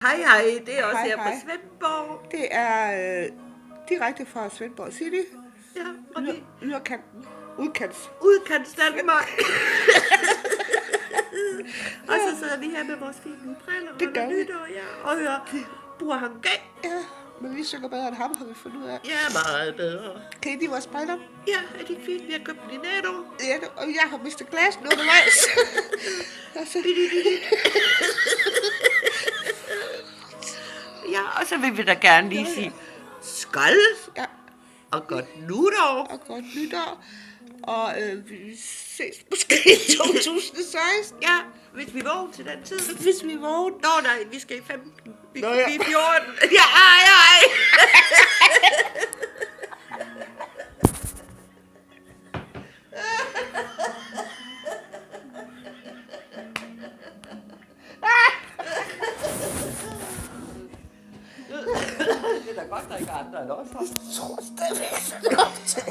Hej, det er også Hej, her hej. på Svendborg. Det er direkte fra Svendborg City. Ja, og vi Yderkanten. Udkants. udkants Danmark. Og så sidder vi her med vores fine nye briller Det gør og vi. nytår, ja, og hører Burhan G. Ja, men vi synger bedre end ham, har vi fundet ud af. Ja, meget bedre. Kan I lide vores briller? Ja, er de fint? Vi har købt dem i Netto. Ja, og jeg har mistet glas nu undervejs. Altså, Ja, og så vil vi da gerne lige sige skål ja, og godt nytår. og godt nytår. Og vi ses måske i 2016, Ja, hvis vi våger til den tid. hvis vi vågner. Nå nej, vi skal i 15. Vi Nå, kan ja. blive 14. Ja, ej. Det er da godt, der ikke er andre end os. Jeg tror stadigvæk, det er op til.